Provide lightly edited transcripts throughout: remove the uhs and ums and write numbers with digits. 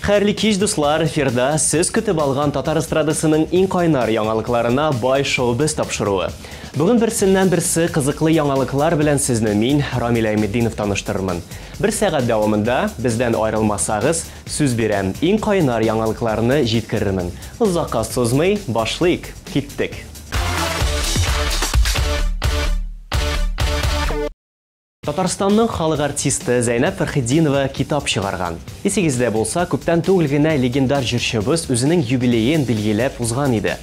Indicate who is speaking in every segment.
Speaker 1: Хәрле кич дуслар, эфирда сез көтеп алган татар эстрадасының иң кайнар яңалыкларына бай шоу-біз тапшыруы. Бүген берсеннән берсе кызыклы яңалыклар белән сезне мин, Рамил Әйметдинов таныштырырмын. Бер сәгать дәвамында бездән аерылмасагыз, сүз бирәм, иң кайнар яңалыкларны җиткерермен. Озакка сузмый, башлыйк, киттек. Татарстанның халык артисты Зәйнәп Фәрхетдинова китап чыгарган. Исегездә булса, күптән түгел генә легендар җырчыбыз үзенең юбилеен билгеләп узган иде.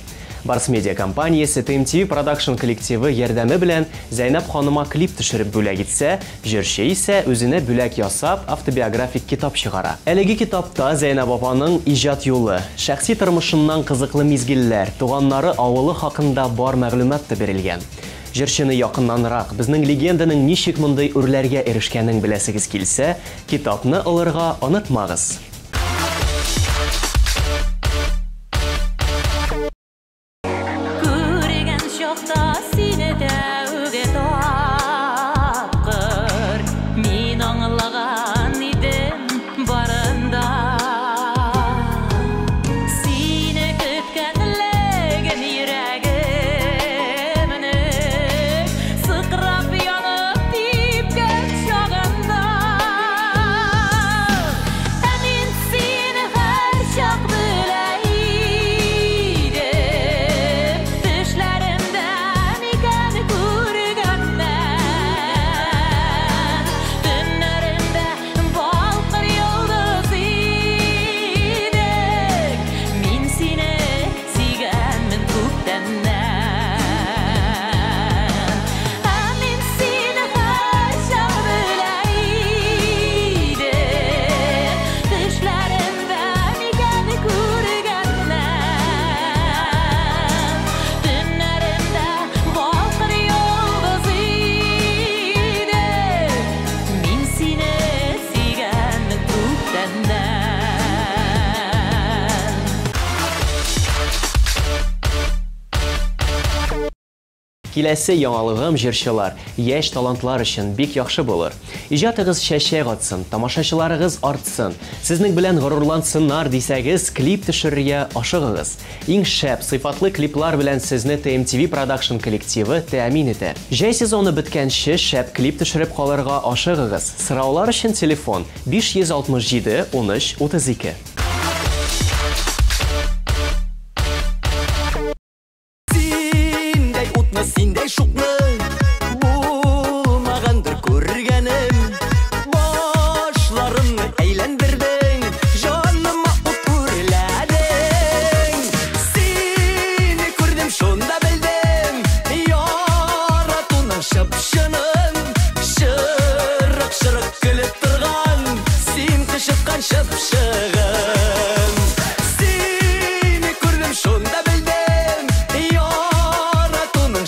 Speaker 1: Барс Медиа компаниясе TMTV Production коллективы ярдәме белән Зәйнәп ханыма клип төшереп бүләк итсә, җырчы исә үзенә бүләк ясап автобиографик китап чыгара. Әлеге китапта Зәйнәп апаның иҗат юлы, шәхси тормышыннан кызыклы мизгелләр, туганнары, авылы хакында бар мәгълүмат та бирелгән. Җырчыны якыннанрак, безнең легенданың ничек мондый үрләргә эрешкәнен беләсегез килсә, китапны алырга онытмагыз. Киләсе яңалыгым җырчылар, яшь талантлар өчен бик яхшы булыр. Иҗатыгыз чәчәк атсын, тамашачыларыгыз артсын, сезнең белән горурлансыннар дисәгез, клип төшерергә ашыгыгыз. Иң шәп, сыйфатлы клиплар белән сезне TMTV Production коллективы тәэмин итә. Җәй сезоны беткәнче шәп клип төшереп калырга ашыгыгыз. Сораулар өчен телефон 567 13 32.
Speaker 2: Синдәй шукны булмагандыр күргәнем, башларымны әйләндердең, җаныма ут үрләдең. Сине күрдем, шунда белдем, яратуның шып-шынын, шырык-шырык көлеп торган, син кычыткан шып-шыгын. Сине күрдем, шунда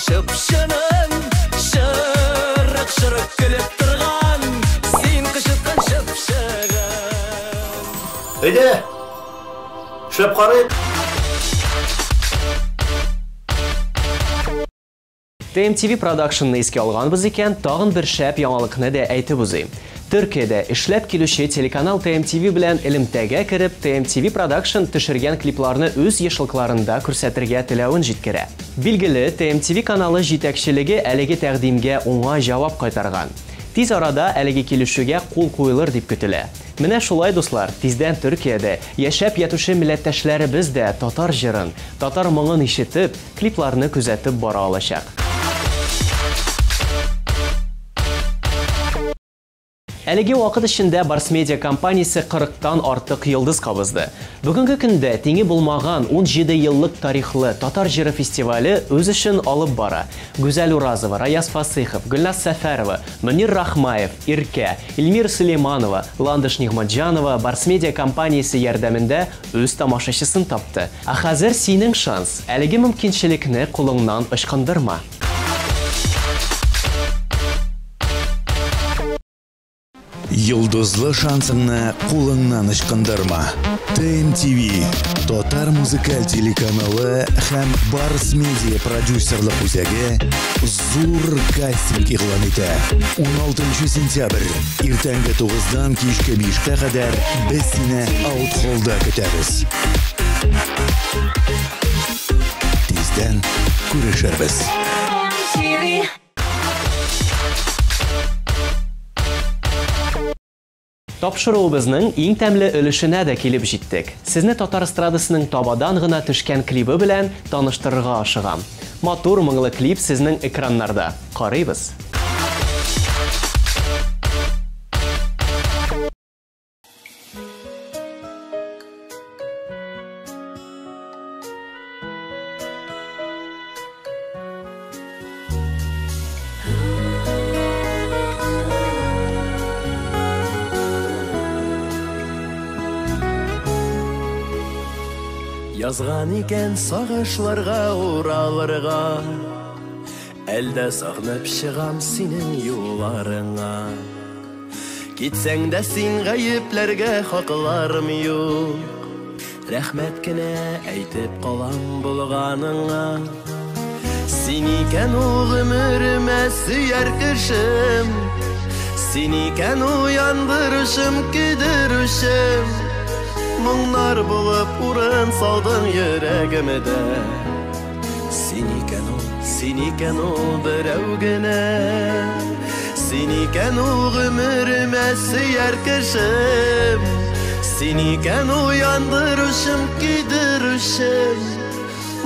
Speaker 2: шып-шынын, шырык-шырык көлеп торган, син кычыткан шып-шыгын.
Speaker 3: Әйдә, шәп карыйк.
Speaker 1: TMTV Production'ны искә алганбыз икән, тагын бер шәп яңалыкны да әйтеп узыйм. Төркиядә эшләп килүче телеканал TMTV белән элемтәгә кереп, TMTV Production төшергән клипларны үз яшьлыкларында күрсәтергә теләвен җиткерә. Билгеле, TMTV каналы җитәкчелеге әлеге тәкъдимгә уңай җавап кайтарган. Тиз арада әлеге килешүгә кул куелыр дип көтелә. Менә шулай дуслар, тиздән Төркиядә яшәп ятучы милләттәшләребез дә татар җырын, татар моңын ишетеп, клипларны күзәтеп бара алачак. Әлеге вакыт эчендә Барс Медиа компаниясе 40-тан артык йылдыз кабызды. Бүгенге көндә тиңе булмаган 17 еллык тарихлы татар җыры фестивале үз эшен алып бара. Гүзәл Уразова, Раяз Фасыйхов, Гөлназ Сәфәрова, Мөнир Рахмаев, Иркә, Илмир Сулейманова, Ландыш Нигъмәтҗанова Барс Медиа компаниясе ярдәмендә үз тамашачысын тапты. Ә хәзер синең шанс. Әлеге мөмкинчелекне кулыңнан ычкындырма.
Speaker 4: Йылдызлы шансыңны қолыңнан ышқындырма. ТНТV, Тотар музыкаль телеканалы һәм Барс медиа продюсерлық үзәге зур кастинг игълан итә. 16 сентябрь, иртәнге 9-дан кичке 5-кә кадәр без сине аут-холлда көтәбез. Тиздән күрешербез.
Speaker 1: Тапшыруыбызның иң тәмле өлешенә дә килеп җиттек. Сезне Татар эстрадасының табадан гына төшкән клибы белән таныштырырга ашыгам. Матур моңлы клип сезнең экраннарда. Карыйбыз.
Speaker 2: Язган икән сагышларга уралырга, әлдә сагынып чыгам синең юлларыңа. Китсәң дә син гаепләргә хакларым юк, рәхмәт кенә әйтеп калам булганыңа. Син икән ул гомеремә сөяр кешем, син икән уяндырышым, кидерүшем. Моңнар булып урын салдың йөрәгемдә. Син икән ул берәү генә. Син икән ул гомеремә сөяр кешем, син икән уяндырышым, кидерүшем.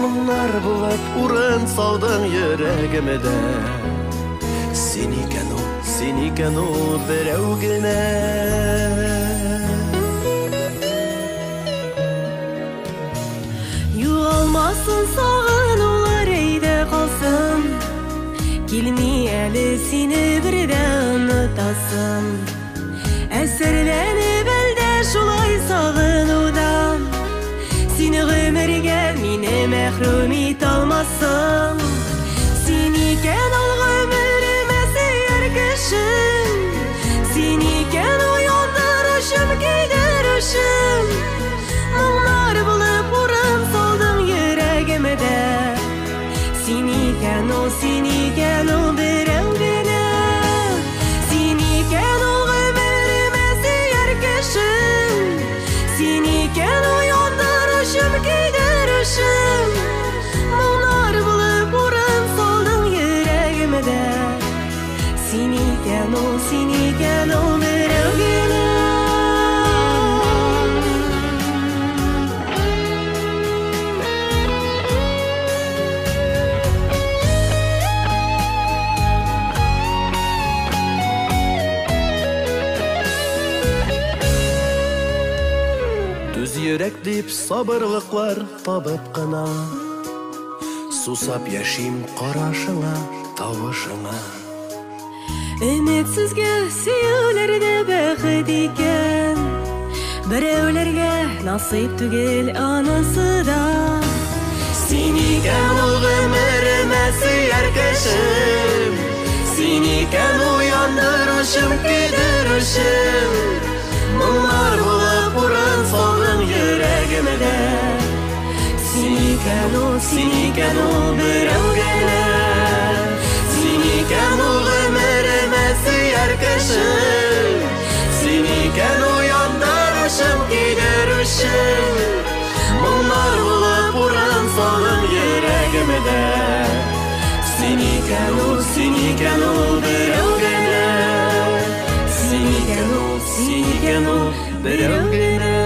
Speaker 2: Моңнар булып урын салдың йөрәгемдә. Син икән ул берәү генә.
Speaker 5: Olmasın sağınular eyde kalsın, Kilmi eli seni birden unutasın. Eserlenip elde şulay sağınudan, Seni ömürge mine mehrum et almasın. Sen iken ol ömürüme seyer kişim, Sen iken uyandırışım, giderişim. Muğlar bulup uğrım saldım yüreğimde. Sen iken o birem gene. Sen iken o ömürüme seyer kişim, Sen iken uyandırışım, giderişim. Muğlar bulup uğrım saldım yüreğimde. Sen iken o birem gene.
Speaker 2: Йөрәк дип сабырлыклар табып кына, Сусап яшим карашыңа, тавышыңа.
Speaker 5: Өмітсізге сөйлерде бәхет екен, Біреулерге насип түгел анысы да.
Speaker 2: Син икән ул гомеремә сөяр кешем, Син икән уяндырышым, кидерүшем. Моңлар булып урын салдың йөрәгемдә. Син икән ул берәү генә. Син икән ул гомеремә сөяр кешем, Син икән уяндырышым, кидерүшем. Моңлар булып урын салдың йөрәгемдә. Син икән ул берәү генә. Син икән ул берәү генә.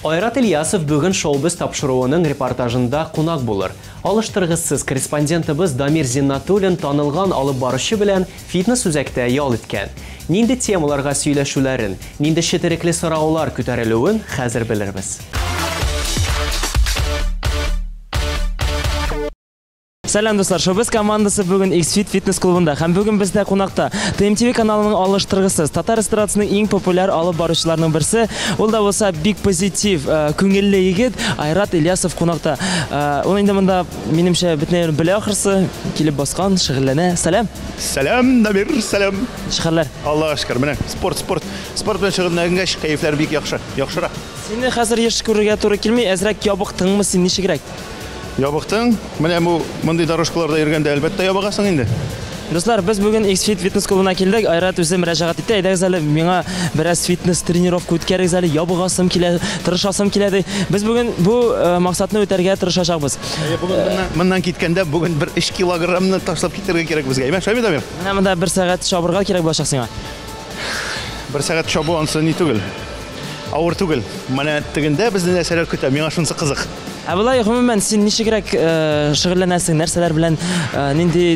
Speaker 1: Айрат Ильясов бүген шоу-біз тапшыруының репортажында кунак булыр. Алыштыргысыз корреспондентыбыз Дамир Зиннатуллин танылган алып барышы белән фитнес үзәктә ял иткән. Нинди темаларга сөйләшүләрен, нинди четерекле сораулар күтәрелүен хәзер белербез.
Speaker 6: Сәлем достар, Шобыз командасы бүгін X-Fit фитнес клубында. Һәм бүгін бізде қонақта TMTV каналының алыштырғысы, татар эстрадасының ең популяр алып барушыларының бірсі, ол да болса бик позитив, көңіллі егет Айрат Ильясов қонақта. Оның енді мында менімше бітінен біле ақырсы, келіп басқан, шығырләне. Сәлем.
Speaker 7: Сәлем, Намир, сәлем.
Speaker 6: Шығырлар.
Speaker 7: Аллаға шүкір, міне, спорт белән шөгыльләнгән кайфлар бик яхшырақ.
Speaker 6: Сені хәзер еш күрергә туры килмей, әзрәк ябыктыңмы син ничегрәк?
Speaker 7: Ябыктың, менә мондый дорожкаларда йөргәндә әлбәттә ябыгасың инде.
Speaker 6: Достар, біз бүгін X-Fit фитнес клубына келдік. Айрат өзі мөрәҗәгать итте. Әйдәгез әле миңа бераз фитнес тренировка үткәрегез әле, ябыгасым килә, тырышасым килә. Без бүгін бу максатны үтәргә тырышачакбыз.
Speaker 7: Моннан киткәндә бүген 1 килограммны ташлап китәргә кирәк безгә. Әйме, шәйме Дамир?
Speaker 6: Менә монда 1 сәгать чабырга кирәк булачак сиңа.
Speaker 7: 1 сәгать чабу ансы ни түгел. Авыр түгел. Менә тегендә безне нәрсәләр көтә. Миңа шунысы кызык.
Speaker 6: Булай, гомумән син ничегрәк шөгыльләнәсең, нәрсәләр белән, нинди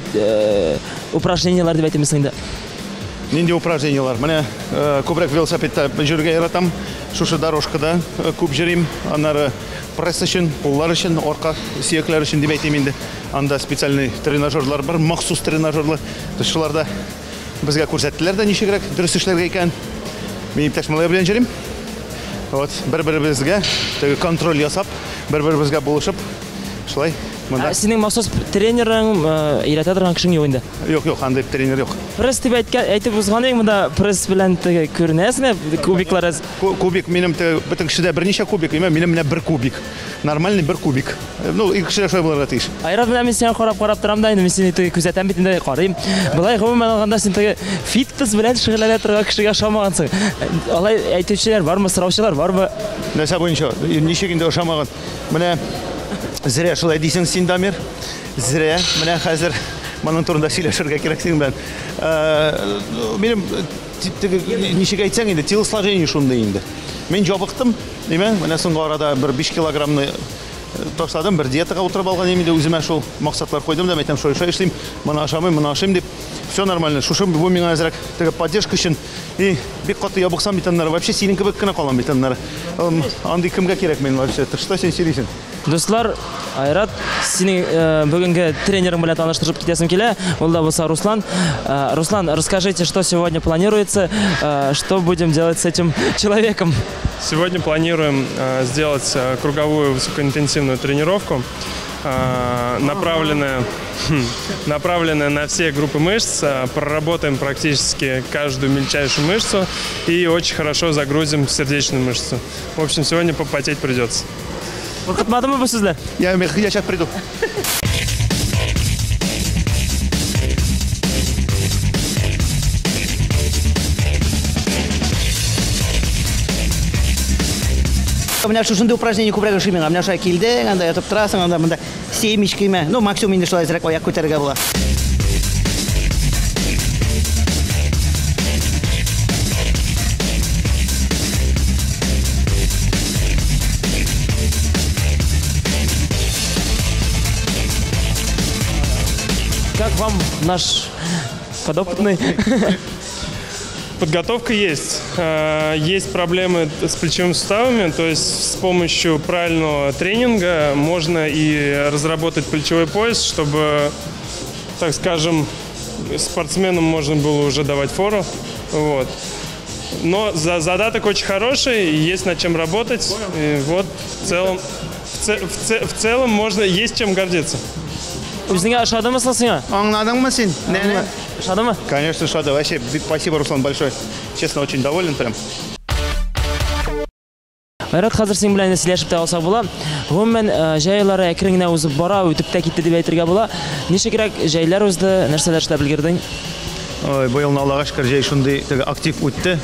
Speaker 6: упражнениялар дип әйтәмсең инде?
Speaker 7: Нинди упражнениялар? Менә күбрәк велосипедта йөрергә яратам. Шушы дорожкада күп йөрим. Аннары пресс өчен, куллар өчен, арка сөякләр өчен дип әйтәм инде. Анда специальный тренажерлар бар, махсус тренажерлар. Шуларда безгә күрсәттеләр дә ничегрәк дөрес эшләргә икән. Мин иптәш малай белән йөрим. Вот, бер-беребезгә контроль ясап, бер-беребезгә булышып, шулай.
Speaker 6: Синең махсус тренерың өйрәтә торган кешең юк инде.
Speaker 7: Юк, андый тренер юк.
Speaker 6: Пресс дип әйтеп узган идең, монда пресс белән күренәсеңме кубиклар?
Speaker 7: Кубик минем бөтен кешедә берничә кубик, минем менә 1 кубик. Нормальный 1 кубик. Ну, ике кешедә шулай булырга тиеш.
Speaker 6: Айрат белән мин сиңа карап торам да, инде мин сине күзәтәм бит инде карыйм. Булай гомумән алганда син фитнес белән шөгыльләнә торган кешегә ошамагансың. Алай әйтүчеләр бармы, сораучылар бармы?
Speaker 7: Нәрсә буенча? Ничек инде ошамаган? Менә зря шулай дисең син, Дамир. Зря. Менә хәзер моның турында сөйләшергә кирәк синең белән. Минем ничек әйтсәң инде, телосложение шундый инде. Мин ябыктым, диме? Менә соңгы арада 5 килограммны ташладым, бер диетага утырып алган идем, үземә шул максатлар куйдым да, әйтәм, шуй эшлим, моны ашамыйм дип. Все нормально. Шушы бу миңа әзрәк поддержка өчен и бик каты ябыксам бит аннары. Вообще синең кебек кенә калам бит аннары. Андый кемгә кирәк мен вообще? Что син сөйлисең?
Speaker 6: Достар, Айрат, синең бүгенге тренерың белән таныштырып китәсем килә. Ул да булса Руслан. Руслан, расскажите, что сегодня планируется, что будем делать с этим человеком?
Speaker 8: Сегодня планируем сделать круговую высокоинтенсивную тренировку, направленная на все группы мышц. Проработаем практически каждую мельчайшую мышцу и очень хорошо загрузим сердечную мышцу. В общем, сегодня попотеть придется.
Speaker 6: Куркытмадымы бу сүзләр?
Speaker 7: Я сейчас приду.
Speaker 9: У меня шушынды упражнение күбрәк эшлим. У меня шулай килде, анда ятып торасың, анда монда семечкиме. Ну, максимум инде шулай зрәк аяк күтәрергә була.
Speaker 6: Как вам наш подопытный?
Speaker 8: Подготовка есть. Есть проблемы с плечевыми суставами, то есть с помощью правильного тренинга можно и разработать плечевой пояс, чтобы, так скажем, спортсменам можно было уже давать фору. Вот. Но задаток очень хороший, есть над чем работать. И вот в целом можно, есть чем гордиться.
Speaker 6: Үзеңә ошадымы сыңа?
Speaker 7: Аңладыңмы син? Нәне?
Speaker 6: Ошадымы?
Speaker 7: Конечно, ошады. Вообще, спасибо, Руслан, большое. Честно, очень доволен прям.
Speaker 6: Айрат, хәзер син белән сөйләшеп тә алсак була. Гомумән, җайлары әкрен генә узып бара, үтеп тә китте дип әйтергә була. Ничегрәк җайлар узды, нәрсәләр эшләп өлгердең?
Speaker 7: Ой, бу елны Аллага шөкер, җай шундый актив үтте.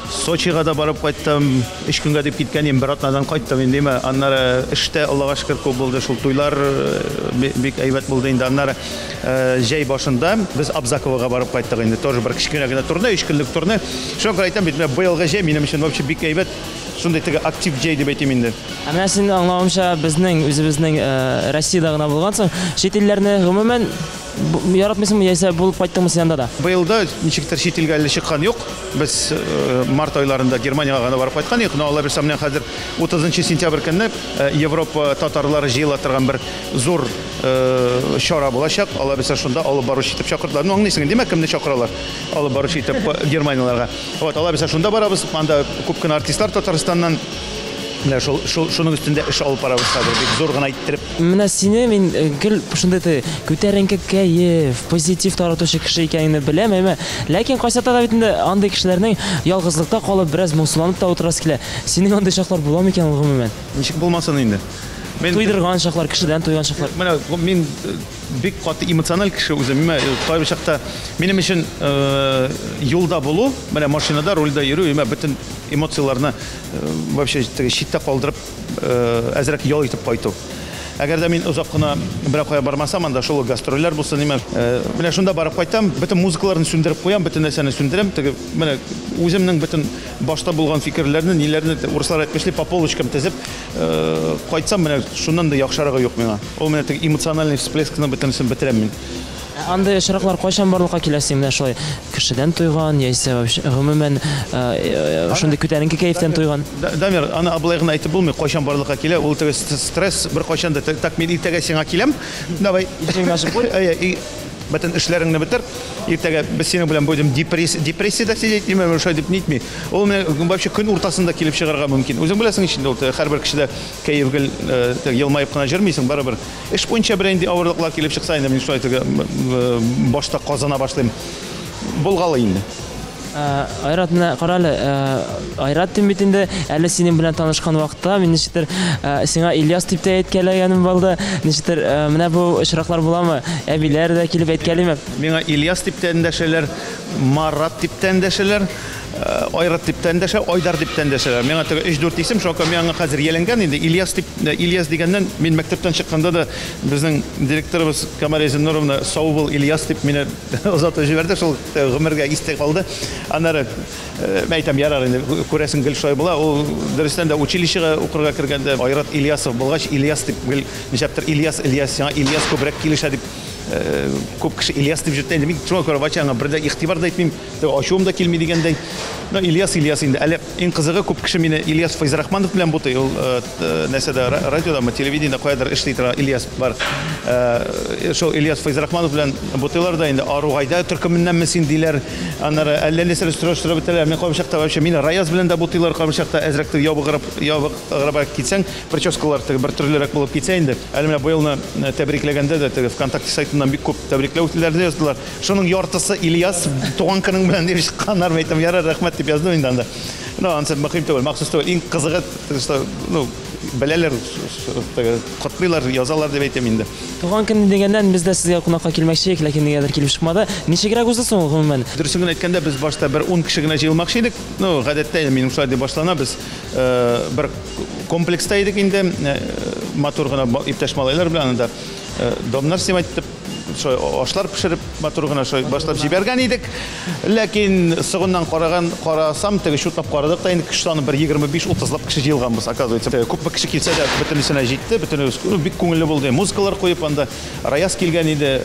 Speaker 7: Сочига да барып кайттым, 3 көнгә дип киткәнем, бер атнадан кайттым инде. Аннары эштә Аллага шөкер күп булды, шул туйлар бик әйбәт булды инде. Аннары җәй башында без Абзаковага барып кайттык инде. Тоже бер кичкенә генә турны, 3 көнлек турны. Шуңа әйтәм бит, бу елгы җәй минем өчен вообще бик әйбәт. Шундый актив җәй дип әйтәм инде.
Speaker 6: Менә син аңлавымча безнең үзебезнең Россиядә гына булгансың. Чит илләрне гомумән яратмыйсыңбы, яисә булып кайттыңмы сен анда да?
Speaker 7: Быелда ничектер чит илгә әле чыккан юк. Без март айларында Германияга гына барып кайткан идек. Но алла бирсә, менә хәзер 30 сентябрь көнне Европа татарлары җыела торган бер зур чара булачак. Алла бирсә, шунда алып баручы итеп чакырдылар. Ну, аңлыйсың, димәк, кемне чакыралар? Алып баручы итеп Германияларга. Вот, алла бирсә, шунда барабыз. Анда күп кенә артистлар Татарстаннан менә шуның үстендә эш алып барабыз хәзер. Бик зур гына иттереп.
Speaker 6: Менә сине мин гел шундый күтәренке кәеф, позитив таратучы кеше икәнеңне беләм, әмма ләкин кайсата да бит инде андый кешеләрнең ялгызлыкта калып бераз моңсуланып та утырасы килә. Синең андый чаклар буламы икән гомумән?
Speaker 7: Ничек булмасын инде?
Speaker 6: Туйдырган чаклар, кешедән туйган чаклар.
Speaker 7: Менә мин бик каты эмоциональ кеше үзем. Кайбер чакта минем өчен юлда булу, менә машинада, рульда йөрү, бөтен эмоцияларны вообще читтә калдырып әзрәк ял итеп кайту. Әгәр дә мин озак кына бер кая бармасам, анда шул гастрольләр булсын, менә шунда барып кайтам, бөтен музыкаларны сүндереп куям, бөтен нәрсәне сүндерәм. Менә үземнең бөтен башта булган фикерләрне, ниләрне урыслар әйтмешли по полочкам тезеп кайтсам, менә шуннан да яхшырагы юк миңа. Ул менә эмоциональ всплескны бөтенсен бетерәм мин.
Speaker 6: Андай очраклар кайчан барлыкка киләсең, менә шулай кешедән туйган, яисә гомумән шундый күтәренке кәефтән туйган?
Speaker 7: Дамир, аны аблай гына әйтеп булмый, кайчан барлыкка килә, ул теге стресс бер кайчан да так мин иртәгә сиңа киләм. Давай, ишегеңне ачып куй. Бөтен эшләреңне бетер. Иртәгә без синең белән будем депрессиядә сидеть, именно шулай дип нитми. Ул вообще көн уртасында килеп чыгарга мөмкин. Үзең беләсең инде, һәрбер кешедә кәеф гел елмаеп кына җырмыйсың, барыбер. Эш буенча бер инде авырлыклар килеп чыкса инде, мин шулай башта казана башлыйм. Булгалы инде.
Speaker 6: Айрат, менә каралы, Айрат бит инде әле синең белән танышкан вакытта мин ничектер сиңа Ильяс дип тә әйткәләгәнем булды. Ничектер менә бу очраклар буламы? Әбиләр дә килеп әйткәлиме?
Speaker 7: Миңа Ильяс дип тә эндәшәләр, Марат дип тә эндәшәләр. Айрат дип тә эндәшә, Айдар дип тә эндәшәләр. Миңа теге 3-4 исем шука миңа хәзер яланган инде. Ильяс дигәннән мин мәктәптән чыкканда да безнең директорыбыз Камал Зиннуровна сау бул Ильяс дип мине озатып җибәрде. Шул гомергә истә калды. Аннары мәйтәм ярар инде күрәсең гел шулай була. Ул дөрестән дә училищега укырга кергәндә Айрат Ильясов булгач Ильяс дип гел ничәптер Ильяс күбрәк килешә дип күп кеше Ильяс дип җитте. Мин шуңа күрә бачаңа бердә игътибар да итмим. Ачуым да килми дигәндәй. Но Ильяс инде. Әле иң кызыгы күп кеше мине Ильяс Файзрахманов белән бутый. Ул нәрсәдә радиода, телевидениедә каядыр эшли тора Ильяс бар. Шул Ильяс Файзрахманов белән бутыйлар да инде Аругайда төркеменнән син диләр. Аннары әллә нәрсә өстөрәштереп бетәләр. Мин кайбер чакта вообще мине Раяз белән дә бутыйлар, кайбер чакта әзрәк ябыграк китсәң, прическалар бер төрлерәк булып китсә инде. Әле менә бу елны тәбрикләгәндә дә ВКонтакте сайтыннан бик күп тәбрикләүләрне яздылар. Шуның яртысы Ильяс туган көнең белән дип чыкканнар, әйтәм, ярар, рәхмәт дип яздым инде анда. Ну, ансәп мөһим түгел, махсус түгел. Иң кызыгы, беләләр, котлыйлар, язалар дип әйтәм инде.
Speaker 6: Туган көн дигәндән без дә сезгә кунакка килмәкче идек, ләкин нигәдер килеп чыкмады. Ничегрәк узды соң гомумән?
Speaker 7: Дөресен әйткәндә, без башта бер 10 кеше генә җыелмакчы идек. Ну, гадәттә минем шулай дип башлана, без бер комплекста идек инде, матур гына иптәш малайлар белән анда домнар снимать итеп, ашлар пешереп, матур гына башлап җибәргән идек. Ләкин сыгыннан карасам, теге шутлап карадык та инде кеше саны бер 25-30лап кеше җыелганбыз, оказывается. Күпме кеше килсә дә бөтенесенә җитте, бөтенесе бик күңелле булды. Музыкалар куеп анда Раяз килгән иде,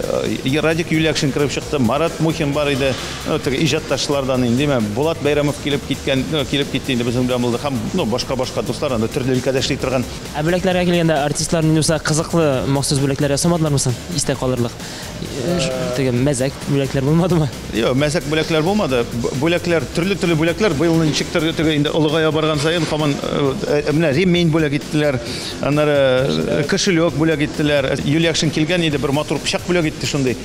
Speaker 7: Радик Юлякшин кирип чыкты, Марат Мухин бар иде, теге иҗатташлардан инде, Булат Бәйрәмов килеп китте инде безнең белән булды. Һәм башка дуслар анда төрле өлкәдә эшли торган.
Speaker 6: Бүләкләргә килгәндә артистларның юса кызыклы махсус бүләкләр ясамадылармы соң? Истә калырлык. Теге мәзәк бүләкләр булмадымы?
Speaker 7: Юк, мәзәк бүләкләр булмады. Бүләкләр, төрле бүләкләр быелның ничектер теге инде олыгая барган саен һаман менә ремень бүләк иттеләр. Аннары кошелек бүләк иттеләр. Юлякшин килгән иде, бер матур пычак бүләк итте шундый.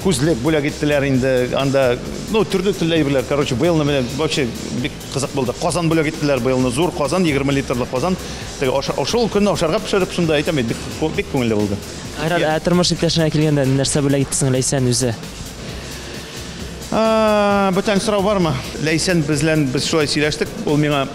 Speaker 7: Күзлек бүләк иттеләр инде. Анда, төрле әйберләр. Короче, быелны менә вообще бик кызык булды. Казан бүләк иттеләр быелны, зур Казан, 20 литрлык Казан. Теге ашыл көнне ашарга пешереп шунда әйтәм, бик күңелле булды.
Speaker 6: Тормыш иптәшенә килгәндә нәрсә бүләк иттең Ләйсән үзе?
Speaker 7: Бүтән сорау бармы? Ләйсән без шулай сөйләштек. Ул миңа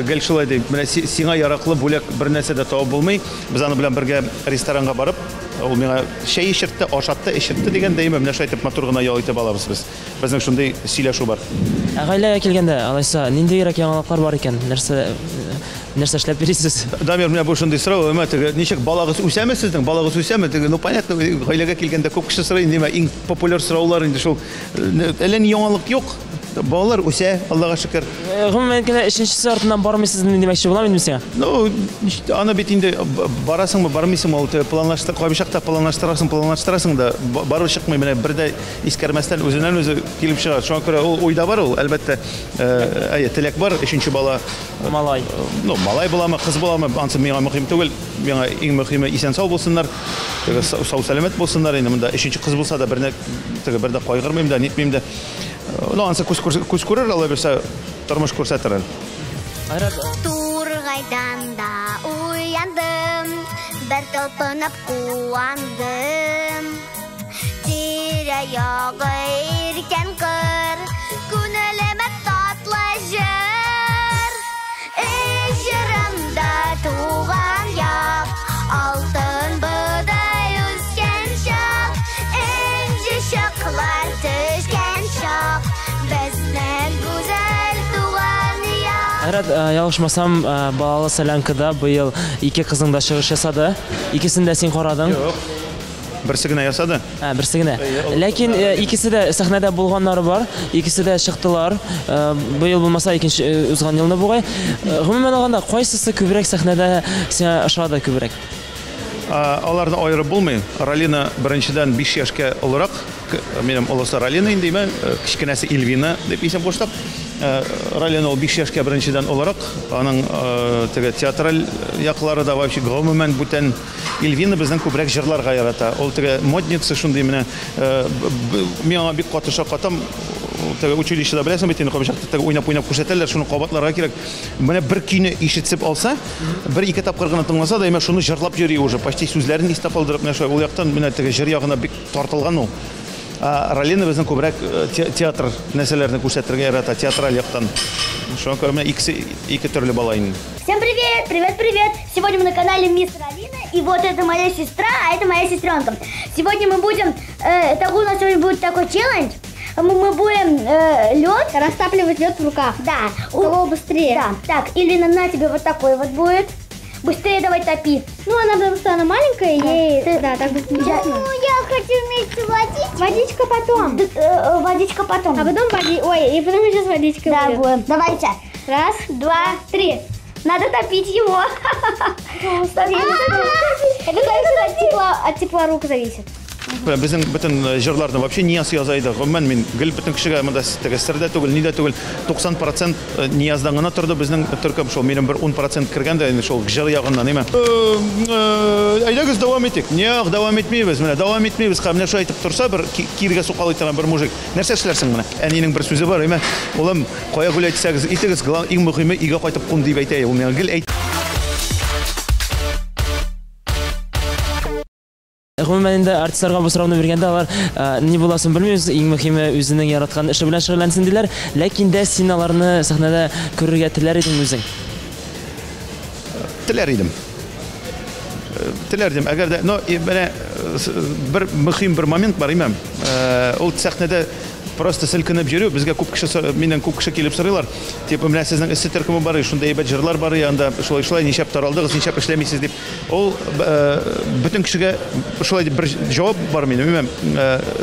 Speaker 7: гел шулай ди. Менә сиңа яраклы бүләк бер нәрсә дә табып булмый. Без аны белән бергә ресторанга барып, ул миңа чәй эчертте, ашатты, эчертте дигәндә менә шулай итеп матур гына ял итеп алабыз без. Безнең шундый сөйләшү бар.
Speaker 6: Гаиләгә килгәндә, алайса, ниндирәк яңалыклар бар икән? Нәрсә Нәрсә эшләп бирисез?
Speaker 7: Дамир, менә бу шундый сорау, ничек балагыз үсәме сезнең? Балагыз үсәме? Ну понятно, гаиләгә килгәндә күп кеше сорый, нимә иң популяр сораулар инде шул. Әллә ни яңалык юк. Балалар үсә, Аллага шөкер.
Speaker 6: Гомумән генә өченчесе артыннан бармыйсызмы димәкче булам инде сиңа.
Speaker 7: Ну, аны бит инде барасыңмы, бармыйсыңмы, ул планлаштыр, кайбышакта планлаштырасың да, барып чыкмый, менә бердә искәрмәстән үзеннән үзе килеп чыга. Шуңа күрә ул уйда бар ул, әлбәттә, теләк бар, өченче бала
Speaker 6: малай.
Speaker 7: Ну, малай буламы, кыз буламы, ансы миңа мөһим түгел. Миңа иң мөһиме исән сау булсыннар, сау сәламәт булсыннар. Инде монда өченче кыз булса да берне кайгырмыйм да, нитмим да. Ну, ансы күз күрер, Алла берсә, тормыш күрсәтер.
Speaker 10: Тургайдан да уяндым, бер талпынып куандым. Тирә-ягы иркән кыр, күңелемә татлы җыр. Җырымда туган як, алтын бодай үскән чак, энҗе чаклар төшкән чак, безнең гүзәл туган як.
Speaker 6: Айрат, ялгышмасам, балалы солянкада быел 2 кызың да чыгыш ясады. Икесен дә син карадың?
Speaker 7: Юк. Берсе генә ясады.
Speaker 6: Берсе генә. Ләкин икесе дә сәхнәдә булганнары бар. Икесе дә чыктылар. Быел булмаса икенче узган елны бугай. Гомумән алганда кайсысы күбрәк сәхнәдә сиңа ошады күбрәк?
Speaker 7: Аларны айырып булмый. Ралина беренчедән 5 яшькә олырак. Минем олысы Ралина инде, кичкенәсе Эльвина дип исем куштык. Ралина ул 5 яшькә беренчедән олырак. Аның театраль яклары да вообще гомумән бүтән. Эльвина безнең күбрәк җырларга ярата. Ул модница шундый менә миңа бик катыша катам. Училищеда беләсең бит инде кабышакта уйнап күрсәтәләр, шуны кабатларга кирәк. Менә бер көйне ишетсеп алса, 1-2 тапкыр гына тыңласа да, әмма шуны җырлап йөри уже, почти сүзләрен истә калдырып, менә шулай ул яктан менә җыр ягына бик тартылган ул. Ралина безнең күбрәк театр нәрсәләрне күрсәтергә ярата, театраль яктан. Шуңа күрә менә ике төрле бала инде.
Speaker 10: Всем привет! Привет! Сегодня мы на канале Мисс Ралина, и вот это моя сестра, а это моя сестренка. Сегодня мы будем, у нас сегодня будет такой челлендж. Мы будем лед растапливать лед в руках. Да. У кого быстрее. Да. Так, Ильина, на тебе вот такой вот будет. Быстрее давай топи. Ну, она потому что она маленькая, ей... Да, так будет нечестно. Ну, я хочу вместе водичку. Водичка потом. Водичка потом. А потом водичка. Ой, и потом сейчас водичка будет. Да, будем. Давайте. 1, 2, 3. Надо топить его. Это от тепла рук зависит.
Speaker 7: Безнең бөтен җырларны вообще нияз язайды. Гомумән мин гел бөтен кешегә монда сәрдә түгел, нидә түгел, 90% нияздан гына торды. Безнең төркем шул, минем бер 10% кергән дә инде шул җыр ягыннан, ниме? Әйдәгез дәвам итик. Ник дәвам итмибез? Менә дәвам итмибез. Менә шулай әйтеп торса, бер киргә сукалый торган бер мужик. Нәрсә эшләрсең менә? Әнинең бер сүзе бар, ниме? Улым, кая гүл әйтсәгез, итегез, иң мөһиме өйгә кайтып кун дип әйтә. Ул миңа гел әйт.
Speaker 6: Гомумән инде артистларга бу сорауны биргәндә алар ни буласын белмибез, иң мөһиме үзенең яраткан эше белән шөгыльләнсен диләр, ләкин дә син аларны сәхнәдә күрергә теләр идең үзең.
Speaker 7: Теләр идем. Әгәр дә, менә бер мөһим бер момент бар имам. Ул сәхнәдә просто селкенеп йөрү, безгә күп кеше килеп сорыйлар. Типа менә сезнең эссе төркеме бар, шунда әйбәт җырлар бар, анда шулай ничәп таралдыгыз, ничәп эшләмисез дип. Ул бөтен кешегә шулай дип бер җавап бар минем.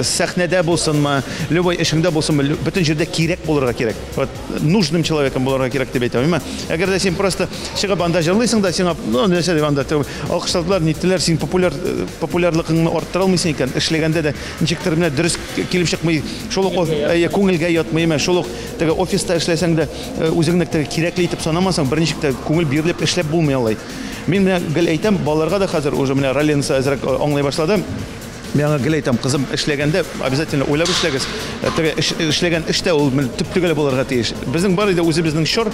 Speaker 7: Сәхнәдә булсынмы, любой эшеңдә булсынмы, бөтен җирдә кирәк булырга кирәк. Вот нужным человеком булырга кирәк дип әйтәм. Әгәр дә син просто чыгып анда җырлыйсың да, сиңа, нәрсә дип анда алкышладлар, нитләр, син популярлыгыңны арттыра алмыйсың икән. Эшләгәндә дә ничектер менә дөрес килеп чыкмый. Шул күңелгә ятмый, шул офиста эшләсәң дә үзеңне кирәкле итеп санамасаң, берничек тә күңел бирелеп эшләп булмый алай. Мин менә гел әйтәм, балаларга да хәзер уже менә Ралинса әзрәк аңлый башлады. Миңа гел әйтәм, кызым, эшләгәндә обязательно уйлап эшләгез. Эшләгән эштә ул төп-төгәл булырга тиеш. Безнең бар иде үзебезнең шор,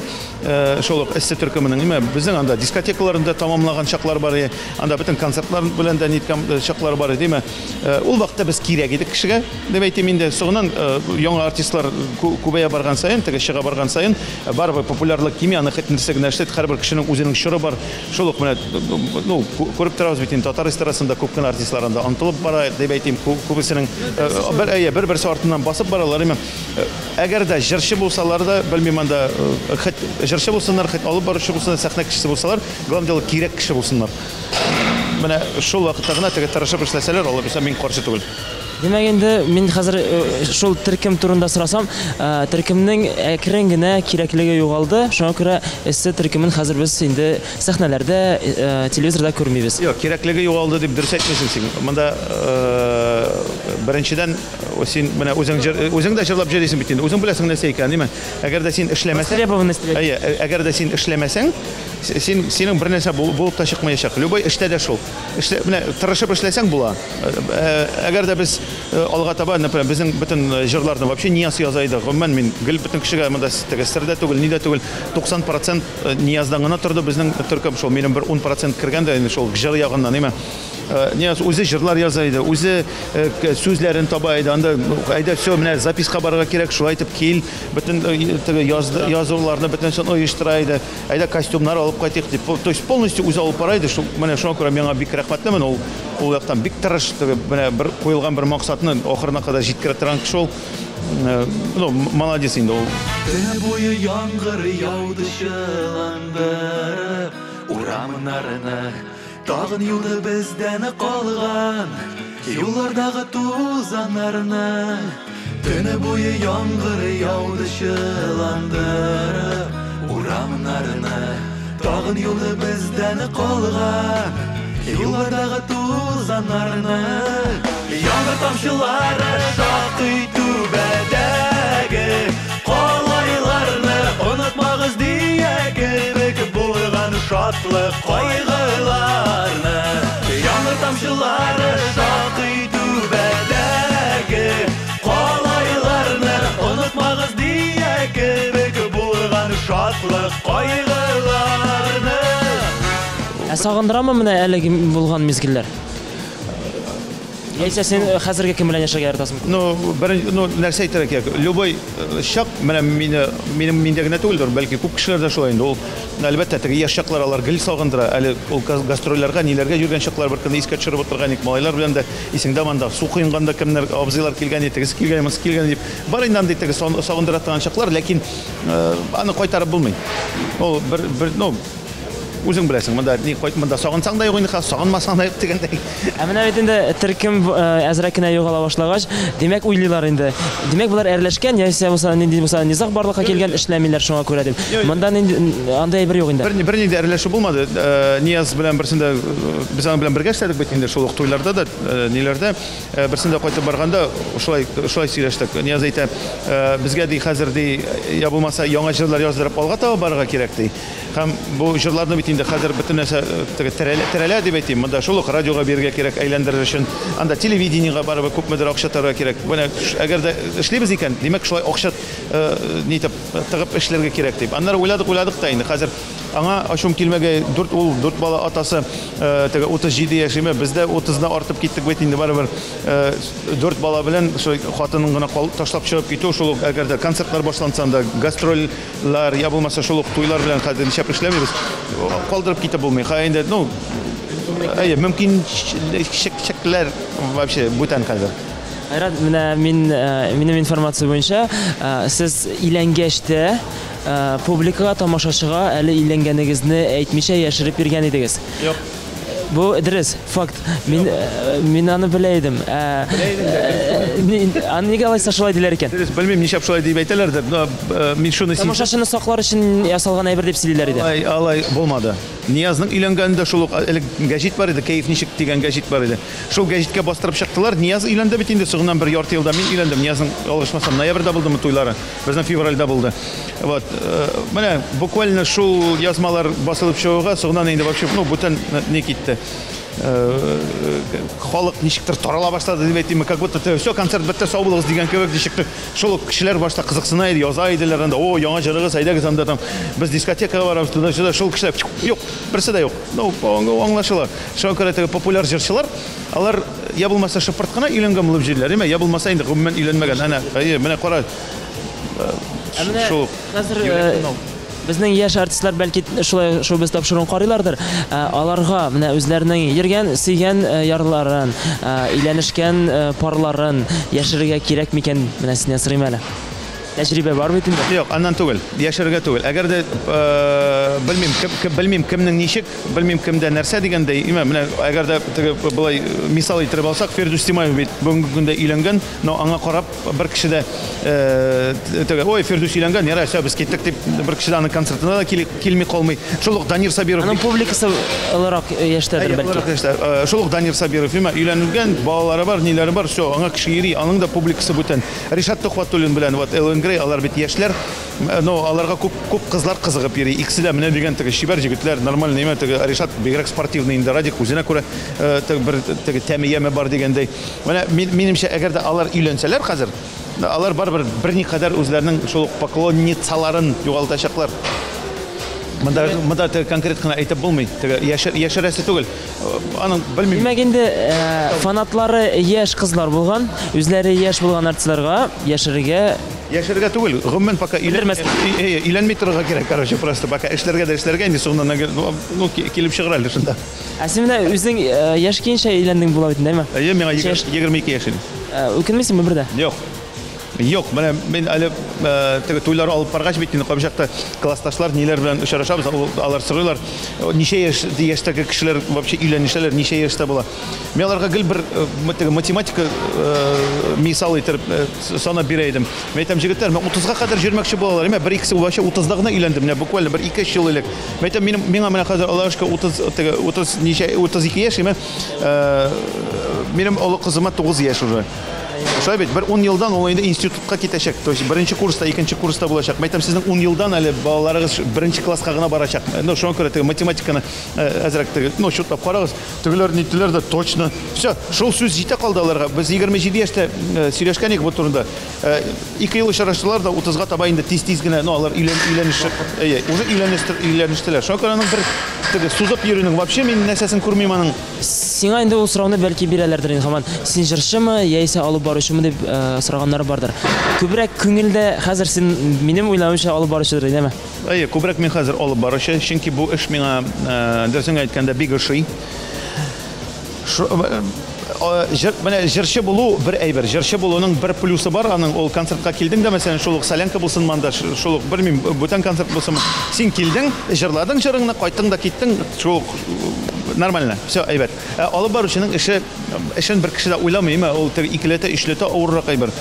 Speaker 7: шул эссе төркеменең, ниме, безнең анда дискотекаларында тамамлаган чаклар бар иде. Анда бөтен концертлар белән дә ниткән чаклар бар иде, диме. Ул вакытта без кирәк идек кешегә. Дип әйтәм инде, соңыннан яңа артистлар күбәя барган саен, чыга барган саен, барыбер популярлык кимияны хәтнәсе генә эшләт, һәрбер кешенең үзенең шоры бар. Шул ук менә, күреп торабыз бит инде, татар эстрадасында күп кенә артистлар анда антылып бара, таяк дип әйтим, күбесенең бер артыннан басып баралар. Әгәр дә җырчы булсалар да, белмим анда җырчы булсыннар, хит алып баручы булсыннар, сәхнә кешесе булсалар, главное кирәк кеше булсыннар. Менә шул вакытта гына теге тырышып эшләсәләр, алар bisa мин каршы түгел.
Speaker 6: Демәк инде мин хәзер шул төркем турында сорасам, төркемнең әкрен генә кирәклеге югалды. Шуңа күрә эссе төркемен хәзер без инде сәхнәләрдә, телевизорда күрмибез.
Speaker 7: Юк, кирәклеге югалды дип дөрес әйтмисең син. Монда беренчедән син менә үзең дә җырлап җырлыйсың бит инде. Үзең беләсең нәрсә икән, диме? Әгәр дә син эшләмәсәң, әгәр дә син эшләмәсәң, синең бер нәрсә булып та чыкмаячак. Любой эштә дә шул. Менә тырышып эшләсәң була. Әгәр дә без алга таба, например, безнең бөтен җырларны вообще Нияз яза иде. Гомумән мин гел бөтен кешегә монда стердә түгел, нидә түгел, 90% Нияздан гына торды безнең төркем. Шул минем бер 10% кергән дә шул җыр ягыннан, ниме? Нияз үзе җырлар яза иде, үзе сүзләрен таба иде. Анда әйдә всё, менә записка барырга кирәк, шулай итеп кил, бөтен язуларны бөтенсен оештыра иде. Әйдә костюмнар алып кайтыйк дип, то есть полностью үзе алып бара иде. Шул менә шуңа күрә миңа бик рәхмәтлемен. Ул яктан бик тырыш, менә бер куелган бер максатны ахырына кадәр җиткерә торган кеше ул. Молодец инде ул.
Speaker 2: Төне буе яңгыр яуды чыландырып, урамнарны тагын юлы бездән калган, юллардагы тузаннарны. Төне буе яңгыр яуды чыландырып, урамнарны тагын юлы бездән калган, юллардагы тузаннарны. Яңгыр тамчылары шакый түбәдәге калайларны онытмагыз дия кебек булган шатлык кайгыларны. Яңгыр тамчылары шакый түбәдәге калайларны онытмагыз дия кебек булган шатлык кайгыларны.
Speaker 6: Сагындырамы менә әлеге булган мизгилләр? Яисә син хәзерге кем белән яшәргә яратасың?
Speaker 7: Нәрсә әйтергә кирәк. Любой шак менә миндә генә түгелдер, бәлки күп кешеләрдә шулай инде. Ул әлбәттә теге яшь чаклар алар гел сагындыра. Әле ул гастрольләргә, ниләргә йөргән чаклар бер көнне искә төшереп утырган ик, малайлар белән дә исеңдә монда су куйганда кемнәр абзыйлар килгән иде, тегез килгән, мыс килгән дип. Бар инде андый теге сагындыра торган чаклар, ләкин аны кайтарып булмый. Ул бер үзең беләсең, монда сагынсаң да юк инде, сагынмасаң да юк дигәндәй.
Speaker 6: Менә бит инде төркем әзрәк кенә югала башлагач, димәк уйлыйлар инде. Димәк булар әрләшкән, яисә булса нинди булса низак барлыкка килгән эшләмиләр шуңа күрә дип. Монда андай бер юк инде.
Speaker 7: Бер нинди әрләшү булмады. Нияз белән берсендә без аның белән бергә эшләдек бит инде шул ук туйларда да, ниләрдә. Берсендә кайтып барганда шулай сөйләштек. Нияз әйтә, безгә ди хәзер ди, я булмаса яңа җырлар яздырып алга таба барырга кирәк ди. Һәм бу җырларны бит инде хәзер бөтен нәрсә терәлә дип әйтим. Монда шул ук радиога бирергә кирәк, әйләндерер өчен. Анда телевидениегә барып күпмедер акча тарга кирәк. Менә әгәр дә эшлибез икән, димәк шулай акча нитеп тыгып эшләргә кирәк дип. Аннары уйладык та инде. Хәзер аңа ачум килмәгәй 4 бала атасы теге 37 яшеме, бездә 30-на артып киттек бит инде барыбер 4 бала белән шул хатынын гына ташлап чыгып китү, шул әгәр дә концертлар башланса да, гастрольләр я булмаса шул туйлар белән хәзер ничә эшләмибез. Калдырып китә булмый. Хәенде, мөмкин шекләр вообще бүтән хәзер.
Speaker 6: Айрат, менә минем информация буенча, сез иләнгәч тә публикага, тамашачыга әле иләнгәнегезне әйтмичә яшереп биргән идегез.
Speaker 7: Юк.
Speaker 6: Бу дөрес, факт. Мин аны белә идем. Аны нигә алайса шулай диләр икән?
Speaker 7: Дөрес, белмим, ничә шулай дип әйтәләрдер. Мин шуны
Speaker 6: тамашачыны саклар өчен ясалган әйбер дип сөйлиләр иде.
Speaker 7: Алай булмады. Ниязның өйләнгәндә шул ук гәҗит бар иде, Кайф ничек дигән гәҗит бар иде. Шул гәҗиткә бастырып чыктылар. Нияз өйләнде бит инде, соңыннан бер ярты елда мин өйләндем. Ниязның алышмасам ноябрьдә булдымы туйлары. Безнең февральдә булды. Вот. Менә буквально шул язмалар басылып чыгуга, соңыннан инде вообще, бүтән не китте. Халык ничектер тарала башлады дип әйтим, как будто все концерт бетте, сау булыгыз дигән кебек ничектер. Шул кешеләр башта кызыксына иде, яза иделәр анда, о, яңа җырыгыз, әйдәгез анда там без дискотекага барабыз, туда шул кешеләр юк, берсе дә юк. Аңлашыла. Шуңа күрә теге популяр җырчылар, алар я булмаса шыпырт кына өйләнгән булып җирләр, я булмаса инде гомумән өйләнмәгән. Менә кара.
Speaker 6: Шул хәзер Безнең яшь артистлар бәлки шулай шоу-без тапшыруын карыйлардыр. Аларга менә үзләренең йөргән, сөйгән ярларын, өйләнешкән парларын яшәргә кирәк микән? Менә синнән сорыйм әле. Тәҗрибә бар бит инде.
Speaker 7: Юк, аннан түгел, яшәргә түгел. Әгәр дә белмим кемнең ничек, белмим кемдә нәрсә дигәндәй, менә әгәр дә булай мисал итеп алсак, Фердус Тимаев бит бүгенге көндә өйләнгән, но аңа карап бер кеше дә ой, Фердус өйләнгән, ярый, без киттек дип бер кеше дә аның концертына да килми калмый. Шул ук Данир Сабиров.
Speaker 6: Аның публикасы оларак яшьтәдер бәлки.
Speaker 7: Шул ук Данир Сабиров өйләнгән, балалары бар, ниләре бар, всё, аңа кеше йөри, аның да публикасы бүтән. Ришат Тохватуллин белән вот Грей, алар бит яшьләр, но аларга күп кызлар кызыгып йөри. Икесе дә менә дигән теге шибәр җегетләр, нормаль нәмә, теге Ришат бигрәк спортивный инде, радик үзенә күрә бер теге тәмияме бар дигәндәй. Менә минемчә, әгәр дә алар өйләнсәләр хәзер, алар барбер берникадәр үзләренең шул поклонницаларын югалтачаклар. Монда конкрет кына әйтеп булмый. Яшәрәсе түгел. Аның белмим.
Speaker 6: Димәк инде фанатлары яшь кызлар булган, үзләре яшь булган артистларга
Speaker 7: яшәргә түгел. Гомумән пока өйләнмәй торырга кирәк, короче, просто пока эшләргә инде соңыннан килеп чыгыр әле шунда.
Speaker 6: Син менә үзең яшь кенчә өйләндең була бит, әйме?
Speaker 7: Миңа 22 яшь.
Speaker 6: Үкенмисеңме бердә?
Speaker 7: Юк, менә мен әле теге туйлар алып баргач бит инде кабышакта классташлар ниләр белән очрашабыз, алар сорыйлар, ничә яшьтәге кешеләр вообще өйләнешләр, ничә яшьтә була. Мен аларга гел бер математика мисал итеп санап бирә идем. Мен әйтәм, җегетләр, мен 30-га кадәр җөрмәкче булалар, бер икесе вообще 30-да гына өйләндем, менә буквально бер 2 ел элек. Мен әйтәм, миңа менә хәзер Аллашка 32 яшь, минем олы кызыма 9 яшь уже. Шулай бит, бер 10 елдан ул инде институтка китәчәк. То есть беренче курста, икенче курста булачак. Мәйтәм, сезнең 10 елдан әле балаларыгыз беренче класска гына барачак. Ну, шуңа күрә теге математиканы әзрәк теге, ну, шутлап карагыз. Тегеләр нитәләр дә точно. Всё, шул сүз җитә калды аларга. Без 27 яшьтә сөйләшкән идек бу турында. 2 ел очраштылар да 30-га таба инде тиз генә, ну, алар өйләнешеп, уже өйләнештеләр. Шуңа күрә аның бер теге сузып йөрүнең вообще мин нәрсәсен күрмим аның.
Speaker 6: Сиңа инде ул сорауны бәлки бирәләрдер инде һаман. Син җырчымы яисә алып баручымы дип сораганнар бардыр. Күбрәк күңелдә хәзер син минем уйлавымча алып баручыдыр, әйеме?
Speaker 7: Күбрәк мин хәзер алып баручы, чөнки бу эш миңа дөресен әйткәндә бик ошый. Менә җырчы булу бер әйбер. Җырчы булуның бер плюсы бар, аның ул концертка килдең дә, мәсәлән, шул ук солянка булсын манда, шул ук белмим, бүтән концерт булсын. Син килдең, җырладың җырыңны, кайттың да киттең, шул нормально. Всё, әйбәт. Алып баручының эшен бер кеше дә уйламыймы, ул икеләтә, өчләтә авыррак әйбер.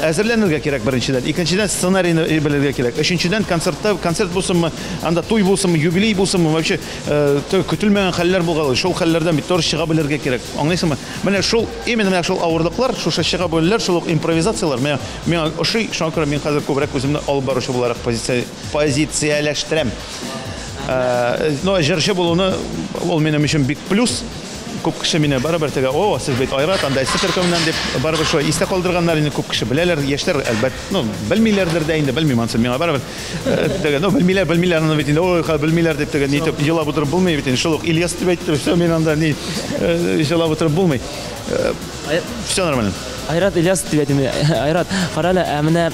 Speaker 7: Әзерләнергә кирәк беренчедән, икенчедән сценарийны белергә кирәк. Өченчедән концерт булсынмы, анда туй булсынмы, юбилей булсынмы, вообще көтелмәгән хәлләр булган. Шул хәлләрдән бит тор чыга белергә кирәк. Аңлыйсыңмы? Менә шул именно шул авырлыклар, шушы чыга белерләр, шул импровизациялар. Миңа ошый, шуңа күрә мин хәзер күбрәк үземне алып баручы буларак позицияләштерәм. Но җырчы булуны ул минем өчен бик плюс. Күп кеше мине барыбер теге, о, сез бит Айрат, анда стеркомнан дип барыбер шулай истә калдырганнар инде күп кеше беләләр, яшьләр әлбәт, ну, белмиләрдер дә инде, белмим ансы миңа барыбер. Теге, ну, белмиләр аны бит инде, ой, белмиләр дип теге нитеп елап утырып булмый бит инде, шул ук Ильяс дип әйтте, всё, мин анда ни елап утырып булмый. Всё нормально.
Speaker 6: Айрат Ильяс дип әйтәм. Айрат, карале, менә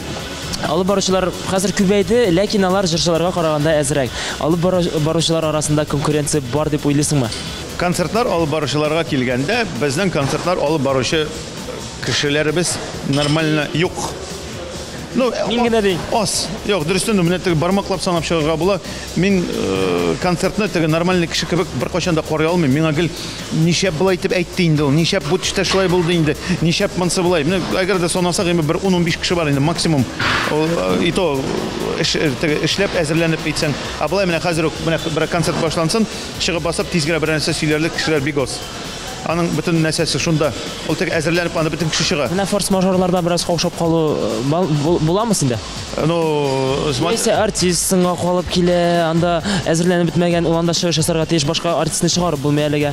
Speaker 6: алып баручылар хәзер күбәйде, ләкин алар җырчыларга караганда әзрәк. Алып баручылар арасында конкуренция бар дип уйлыйсыңмы?
Speaker 7: Концертлар алып баручыларга килгәндә, безнең концертлар алып баручы кешеләребез нормально юк. Ну,
Speaker 6: мин генә дим.
Speaker 7: Юк, дөрестән менә теге бармаклап санап чыгарга була. Мин концертны теге нормальный кеше кебек бер качан да карый алмыйм. Миңа гел ничәп булай дип әйтте инде ул. Ничәп бу төштә шулай булды инде. Ничәп монсы булай. Менә әгәр дә санасак, бер 10-15 кеше бар инде максимум. И то эшләп әзерләнеп әйтсәң. Булай менә хәзер менә бер концерт башлансын, чыгып басып тизгә бер нәрсә сөйләрлек кешеләр бик аз. Аның бөтен нәрсәсе шунда. Ул тек әзерләнеп анда бөтен кеше чыга.
Speaker 6: Менә форс-мажорларда бераз каушап калу буламы синдә?
Speaker 7: Ну,
Speaker 6: Мәсә артист сыңга калып килә, анда әзерләнеп бетмәгән, ул анда чыгыш ясарга тиеш, башка артистны чыгарып булмый әлегә.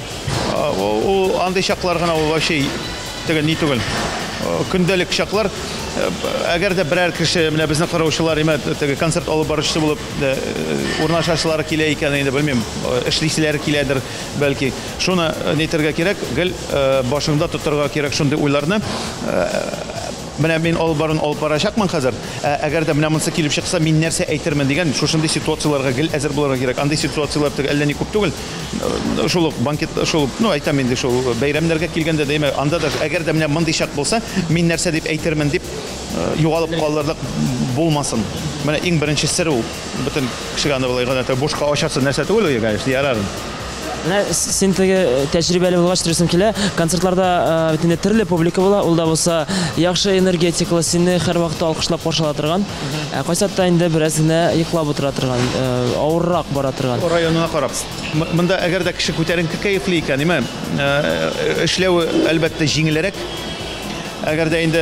Speaker 7: Ул андый чаклар гына ул вообще теге ни түгел. Көндәлек чаклар. Әгәр дә берәр кеше менә безнең караучылар теге концерт алып баручысы булып урнашучылары килә икән инде белмим, эшлиселәр киләдер бәлки. Шуны нитәргә кирәк, гел башында тотырга кирәк шундый уйларны. менә мин алып барачакмын хәзер. Әгәр дә менә монысы килеп чыкса, мин нәрсә әйтермен дигән, шушындый ситуацияларга гел әзер булырга кирәк. Андый ситуациялар әллә ни күп түгел. Шул банкет, шул, әйтәм инде шул бәйрәмнәргә килгәндә дәйме, анда да әгәр дә менә мондый шак булса, мин нәрсә дип әйтермен дип югалып калырлык булмасын. Менә иң беренче сер ул. Бөтен кешегә аны булай гына бушка ачасы нәрсә түгел, конечно, ярар.
Speaker 6: Сен теге тәҗрибәле булгач турысын килә, концертларда битендә төрле публика була, ул да булса яхшы энергетиклы, сине һәр вакытта алкышлап каршыла торган. Кайсы атта инде бераз генә йоклап утыра торган, авыррак бара торган.
Speaker 7: Районына карап. Монда әгәр дә кеше күтәренке кайфлы икән, ниме? Эшләү әлбәттә җиңелрәк. Әгәр дә инде,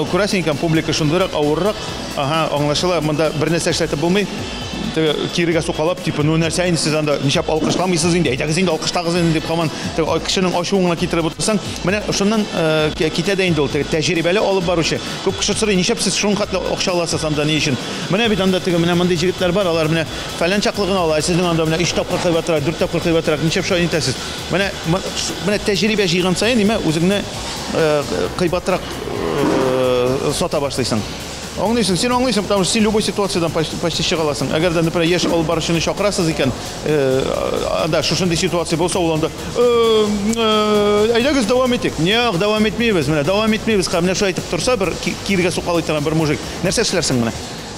Speaker 7: күрәсең икән публика шундырак, авыррак, аңлашыла, монда бер нәрсә эшләтеп булмый. Киригә сукалап, типа, нәрсә инде сез анда ничап алкышламыйсыз инде, әйтәгез инде алкыштагыз инде дип каман, кешенең ачуына китереп утырсаң, менә шуннан китә дә инде ул тәҗрибәле алып баручы. Күп кеше сорый, ничап сез шуның хәтле акча аласыз анда ни өчен? Менә бит анда теге менә мондый җегетләр бар, алар менә фәлән чаклыгын ала, сезнең анда менә 3 тапкыр кыйбатрак, 4 тапкыр кыйбатрак, ничап шулай итәсез? Менә тәҗрибә җыйган саен, ниме, үзеңне кыйбатрак сата башлыйсың. Аңлыйсың, сен аңлыйсың, потому что сен любой ситуациядан почти чыга аласың. Әгәр дә, например, яшь алып баручыны чакырасыз икән, анда шушындый ситуация булса, ул анда әйдәгез дәвам итик. Ник дәвам итмәйбез? Менә дәвам итмәйбез. Менә шулай әйтеп торса, бер киргә сукалый торган бер мужик. Нәрсә эшләрсең менә?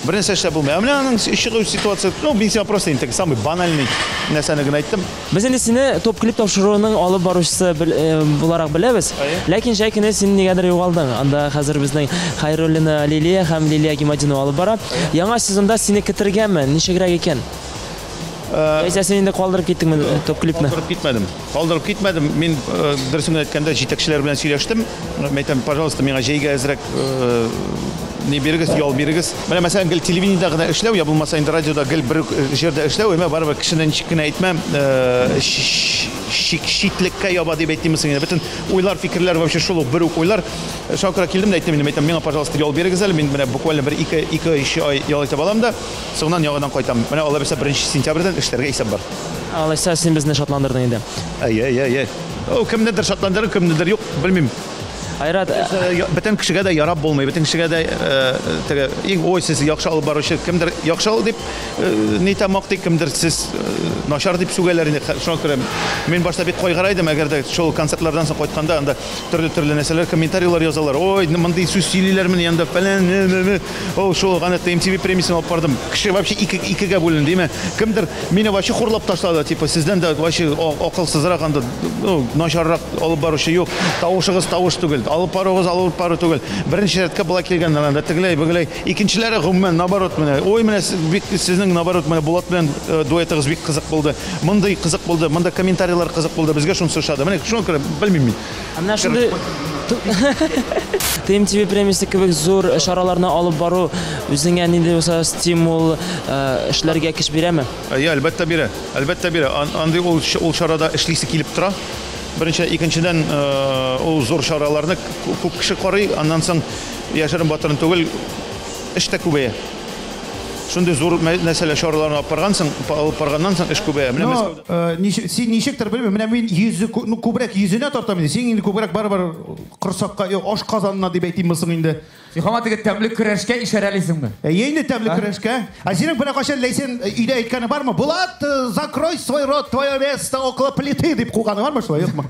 Speaker 7: Бер нәрсә эшләп булмый. Менә аның чыгу ситуация, мин сиңа просто инде самый банальный нәрсәне генә әйттем.
Speaker 6: Без инде сине топ клип тапшыруының алып баручысы буларак беләбез. Ләкин җай көне син нигәдер югалдың. Анда хәзер безнең Хайруллина Лилия һәм Лилия Гимадинова алып бара. Яңа сезонда сине көтергәнме? Ничегрәк икән? Әйсә син инде калдырып киттеңме топ клипны?
Speaker 7: Калдырып китмәдем. Мин дөресен әйткәндә җитәкчеләр белән сөйләштем. Әйтәм, пожалуйста, миңа җәйгә әзрәк не бирегез, ял бирегез. Менә мәсәлән, гел телевидениедә генә эшләү, я булмаса инде радиода гел бер җирдә эшләү, барыбер кешенең чиккенә әйтмәм, шиклеккә яба дип әйтимсең. Бөтен уйлар, фикерләр вообще шул бер үк уйлар. Шакыра килдем дә әйтәм, миңа пожалуйста ял бирегез әле, мин менә буквально бер 2-3 ай ял итеп алам да, соңыннан яңадан кайтам. Менә алла белсә 1 сентябрьдән эшләргә исәп бар.
Speaker 6: Алайса син безне шатландырдың инде.
Speaker 7: Кемнедер шатландырыр, кемнедер юк, белмим.
Speaker 6: Айрат,
Speaker 7: бөтен кешегә дә ярап булмый, бөтен кешегә дә теге иң сез яхшы алып баручы, кемдер яхшы дип нитамак дип, кемдер сез начар дип сүгәләр инде. Шуңа күрә мин башта бик кайгырайдым, әгәр дә шул концертлардан соң кайтканда анда төрле нәрсәләр, комментарийлар язалар. Ой, мондай сүз сөйлиләрме янда фәлән. Шул гана MTV премиясын алып бардым. Кеше вообще икегә бүленде, диме? Кемдер мине вообще хурлап ташлады, типа сездән дә вообще акылсызрак анда начаррак алып баручы юк. Тавышыгыз тавыш түгел. Алып пару түгел. Беренче рәткә була килгән анда тегеләй, бигеләй. Икенчеләре гомумән наоборот менә. Ой, менә сезнең наоборот менә Булат белән дуэтыгыз бик кызык булды. Мондай кызык булды, монда комментарийлар кызык булды. Безгә шуны ошады. Менә шуны күрә, белмим мин.
Speaker 6: Менә шундый TMTV премиясе кебек зур шараларны алып бару үзеңә нинди булса стимул эшләргә көч бирәме?
Speaker 7: Әлбәттә бирә. Әлбәттә бирә. Андый ул шарада эшлисе килеп тора. Беренче, икенчедән ул зур шараларны күп кеше карый, аннан соң яшерен батырын түгел, эштә күбәя. Шундый зур мәсьәлә шараларны алып барганнан соң эш күбәя. Син ничектер белмим, менә мин күбрәк йөзенә тартам инде. Син инде күбрәк барыбер корсакка, аш казанына дип әйтиммесең инде.
Speaker 11: Син хаматыгы тәмле көрәшкә ишарәлисеңме?
Speaker 7: Инде тәмле көрәшкә. Синең бер кашан Ләйсен өйдә әйткәне бармы? Булат, закрой свой рот, твое место около плиты дип куганы бармы шулай, юкмы?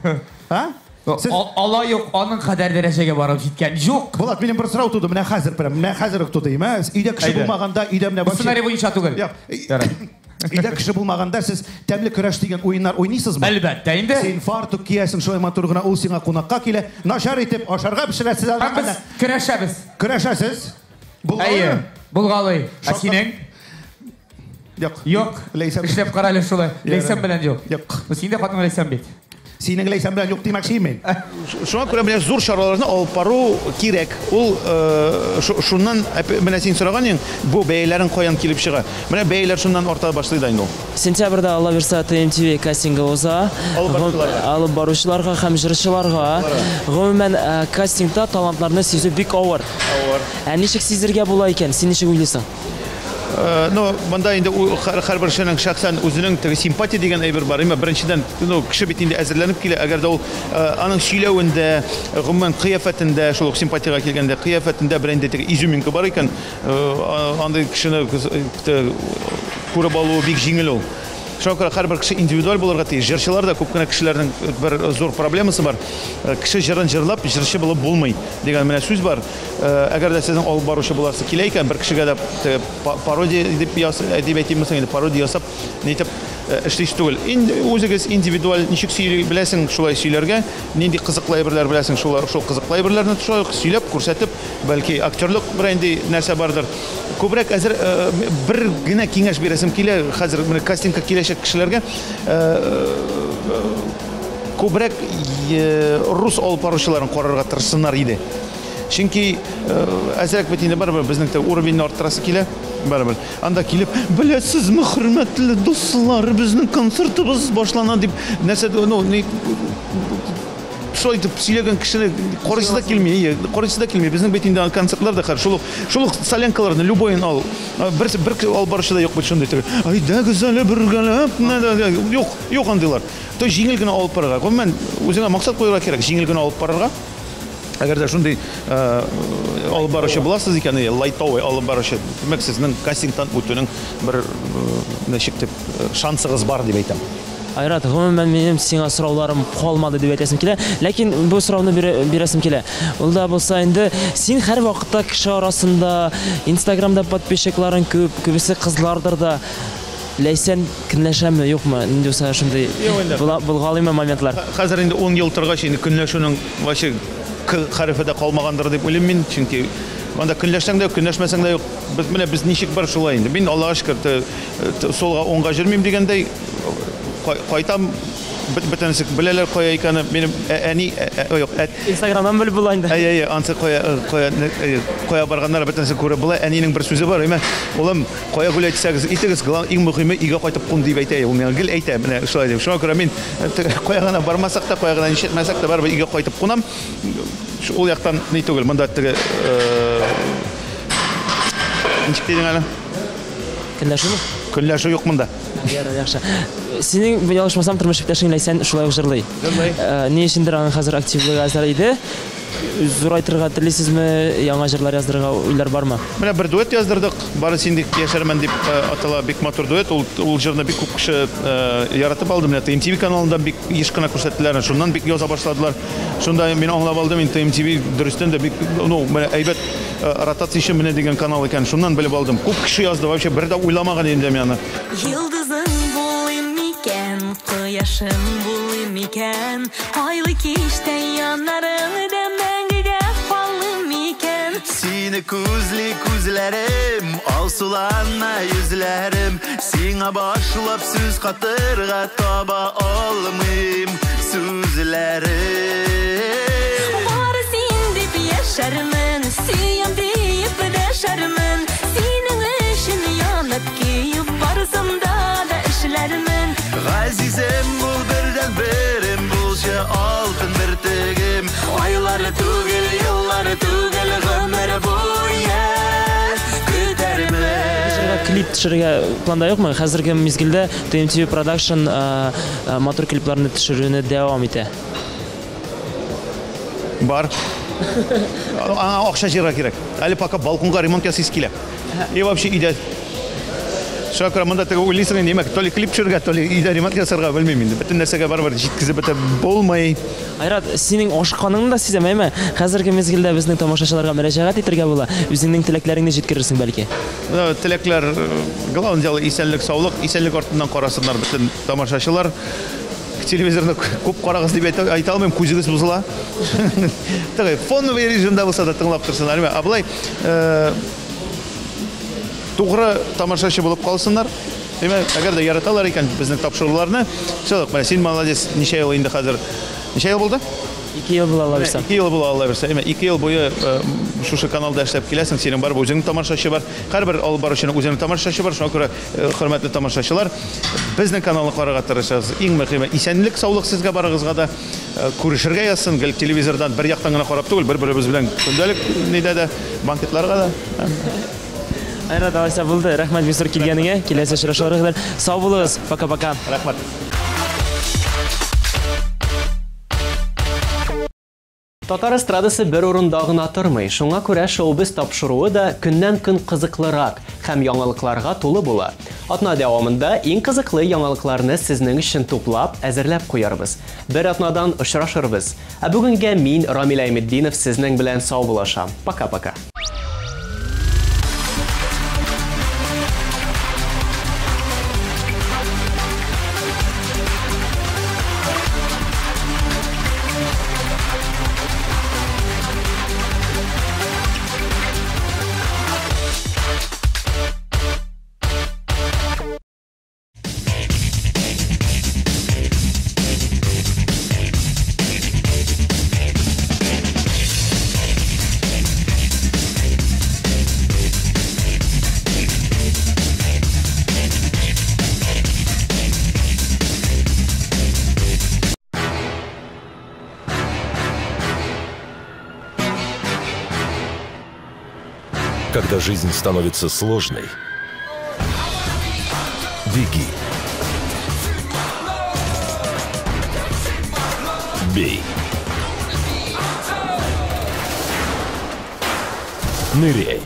Speaker 11: Алла юк, аның кадәр дәрәҗәгә барып җиткән юк.
Speaker 7: Булат, минем бер сорау туды, менә хәзер үк туды. Өйдә кеше булмаганда, өйдә менә
Speaker 11: башка. Сценарий буенча түгел.
Speaker 7: Өйдә кеше булмаганда сез тәмле көрәш дигән уеннар уйныйсызмы?
Speaker 11: Әлбәттә инде.
Speaker 7: Син фартук киясең, шулай матур гына ул сиңа кунакка килә, начар итеп ашарга пешерәсез.
Speaker 11: Без көрәшәбез.
Speaker 7: Көрәшәсез?
Speaker 11: Әйе, булгалый. Синең? Юк. Эшләп кара әле шулай. Ләйсән белән юк. Син дә хатын Ләйсән бит.
Speaker 7: Синең Ләйсән белән юк димәкче мен. Шуңа күрә менә зур шараларны алып бару кирәк. Ул шуннан менә син сораган идең, бу бәяләрен каян килеп чыга. Менә бәяләр шуннан арта башлый да инде ул.
Speaker 6: Сентябрьдә Алла верса TMTV кастингы уза. Алып баручыларга һәм җырчыларга гомумән кастингта талантларны сизү бик авыр. Ничек сизергә була икән? Син ничек уйлыйсың?
Speaker 7: Ну, монда инде һәрбер кешенең шәхсән үзенең симпатия дигән әйбер бар. Беренчедән, кеше бит инде әзерләнеп килә, әгәр дә ул аның сөйләвендә, гомумән кыяфәтендә, шул ук симпатиягә килгәндә, кыяфәтендә бер инде изюминка бар икән, андый кешене күреп алу бик җиңел ул. Шуңа күрә һәрбер кеше индивидуаль булырга тиеш. Җырчылар да күп кенә кешеләрнең бер зур проблемасы бар. Кеше җырын җырлап, җырчы булып булмый дигән менә сүз бар. Әгәр дә сезнең алып баручы буласы килә икән, бер кешегә дә пародия дип әйтимме, пародия ясап, нитеп эшлиш түгел. Үзегез индивидуаль ничек сөйли беләсең, шулай сөйләргә, нинди кызыклы әйберләр беләсең, шул кызыклы әйберләрне сөйләп, күрсәтеп, бәлки актерлык бер инде нәрсә бардыр. Күбрәк әзер бер генә киңәш бирәсем килә, хәзер менә кастингка киләчәк кешеләргә күбрәк рус алып баручыларын карарга тырышсыннар иде. Чөнки әзрәк бит инде барыбер безнең уровеньне арттырасы килә. Барыбер. Анда килеп, "Беләсезме, хөрмәтле дуслар, безнең концертыбыз башлана" дип нәрсә, шулай итеп сөйләгән кешене карыйсы да килми, Безнең бит инде концертларда шул солянкаларны любойын ал. Бер алып баручы да юк бит шундый. Әйдәгез әле бергәләп, юк андыйлар. То җиңел генә алып барырга. Гомумән үзеңә максат куярга кирәк, җиңел генә алып барырга. Әгәр дә шундый алып баручы буласыз икән, лайтовый алып баручы, демәк сезнең кастингтан үтүнең бер ничек дип шансыгыз бар дип әйтәм.
Speaker 6: Айрат, гомумән минем сиңа сорауларым калмады дип әйтәсем килә, ләкин бу сорауны бирәсем килә. Ул да булса инде син һәр вакытта кеше арасында, Instagramда подписчикларың күп, күбесе кызлардыр да. Ләйсән көнләшәме, юкмы? Инде үсә шундый булгалыймы моментлар?
Speaker 7: Хәзер инде 10 ел торгач инде көнләшүнең вачы хәрефедә калмагандыр дип уйлыйм мин, чөнки анда көнләшсәң дә, көнләшмәсәң дә юк. Без ничек бар шулай инде. Мин Аллаһка шөкер, солга оңга җөрмим дигәндәй кайтам, бөтенесе беләләр кая икәнне. Минем әни, юк,
Speaker 6: Instagramдан белеп була инде.
Speaker 7: Ансы кая барганнар бөтенесе күреп була. Әнинең бер сүзе бар, улым, кая гүл әйтсәгез, итегез, иң мөһиме өйгә кайтып кун дип әйтә. Ул миңа гел әйтә, менә шулай дип. Шуңа күрә мин кая гына бармасак та, кая гына нишетмәсәк тә, барыбер өйгә кайтып кунам. Ул яктан ни түгел, монда теге ничек дидең әле? Көнләшү юк монда.
Speaker 6: Яхшы. Синең ялгышмасам тормыш иптәшең Ләйсән шулай җырлый. Ни өчендер аның хәзер активлыгы азар иде? Зурайтырга телисезме, яңа җырлар яздырырга уйлар бармы?
Speaker 7: Менә бер дуэт яздырдык. Бары син дип яшәрмен дип атала, бик матур дуэт. Ул җырны бик күп кеше яратып алды. Менә TMTV каналында бик еш кына күрсәттеләр. Шуннан бик яза башладылар. Шунда мин аңлап алдым, TMTV дөрестән дә бик, менә әйбәт ротация менә дигән канал икән. Шуннан белеп алдым. Күп кеше язды, вообще бер дә уйламаган инде мин аны.
Speaker 5: Йылдызың булыйм микән, кояшым булыйм микән, айлы кичтә янарың да мәңгегә калым микән.
Speaker 2: Сине күзли күзләрем, алсулана йөзләрем, сиңа башлап сүз катырга таба алмыйм сүзләрем.
Speaker 5: Бары син дип яшәрмен, сөям дип дәшәрмен, синең өчен янып киеп барсында да эшләрмен.
Speaker 2: Газизем бул бердән берем, булчы алтын бертегем, айлары түгел, еллары түгел, гомер буе көтәрмен.
Speaker 6: Клип төшерергә планда юкмы? Хәзерге мизгелдә TMTV Production матур клипларны төшерүне дәвам итә.
Speaker 7: Бар. Аңа акча җыярга кирәк. Әле пока балконга ремонт ясыйсы килә. И вообще идә. Шакра монда теге уйлыйсың инде, то ли клип төшерергә, то ли идә ремонт ясарга белмим инде. Бөтен нәрсәгә барыбер җиткезеп бетә булмый.
Speaker 6: Айрат, синең ашыкканыңны да сизәм, әйме? Хәзерге мизгелдә безнең тамашачыларга мөрәҗәгать итәргә була. Үзеңнең теләкләреңне җиткерерсең бәлки.
Speaker 7: Теләкләр, главный дело исәнлек, саулык, исәнлек артыннан карасыннар бөтен тамашачылар. Телевизорны күп карагыз дип әйтә алмыйм, күзегез бузыла. Тәгә фоновый режимда булса да тыңлап торсыннар. Аблай тугры тамашачы булып калсыннар. Әгәр дә яраталар икән безнең тапшыруларны, шулай ук син молодец, ничә ел инде хәзер? Ничә ел булды?
Speaker 6: 2 ел була Алла бирсә.
Speaker 7: 2 ел була Алла бирсә. 2 ел буе шушы каналда эшләп киләсең, синең бар үзеңнең тамашачы бар. Һәрбер алып баручының үзенең тамашачы бар. Шуңа күрә хөрмәтле тамашачылар, безнең каналны карарга тырышабыз. Иң мөһиме исәнлек, саулык сезгә барыгызга да күрешергә язсын. Гел телевизордан бер яктан гына карап түгел, бер-беребез белән көндәлек нидә дә банкетларга да.
Speaker 6: Айрат алайса булды. Рәхмәт Мисур килгәнеңә. Киләсе очрашуларга кадәр сау булыгыз. Пока-пока.
Speaker 7: Рәхмәт.
Speaker 1: Татар эстрадасы бер урында гына тормый. Шуңа күрә шоу-биз тапшыруы да көннән-көн кызыклырак һәм яңалыкларга тулы була. Атна дәвамында иң кызыклы яңалыкларны сезнең өчен туплап, әзерләп куярбыз. Бер атнадан очрашырбыз. Ә бүгенгә мин, Рамил Әйметдинов, сезнең белән сау булашам. Пока-пока.
Speaker 12: Когда жизнь становится сложной, беги. Бей. Ныряй.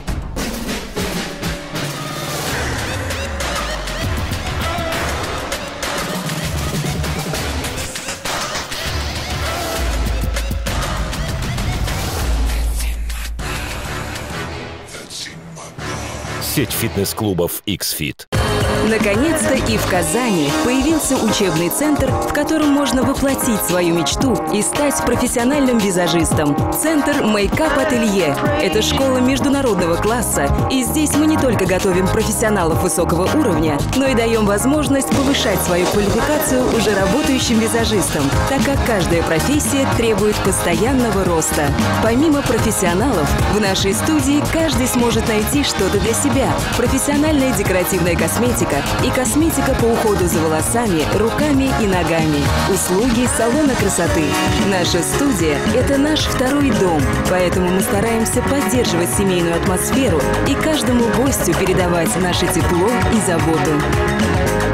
Speaker 12: Сеть фитнес-клубов X-Fit.
Speaker 13: Наконец-то и в Казани появился учебный центр, в котором можно воплотить свою мечту и стать профессиональным визажистом. Центр Мейкап Ателье – это школа международного класса, и здесь мы не только готовим профессионалов высокого уровня, но и даем возможность повышать свою квалификацию уже работающим визажистам, так как каждая профессия требует постоянного роста. Помимо профессионалов, в нашей студии каждый сможет найти что-то для себя. Профессиональная декоративная косметика и косметика по уходу за волосами, руками и ногами. Услуги салона красоты. Наша студия – это наш второй дом, поэтому мы стараемся поддерживать семейную атмосферу и каждому гостю передавать наше тепло и заботу.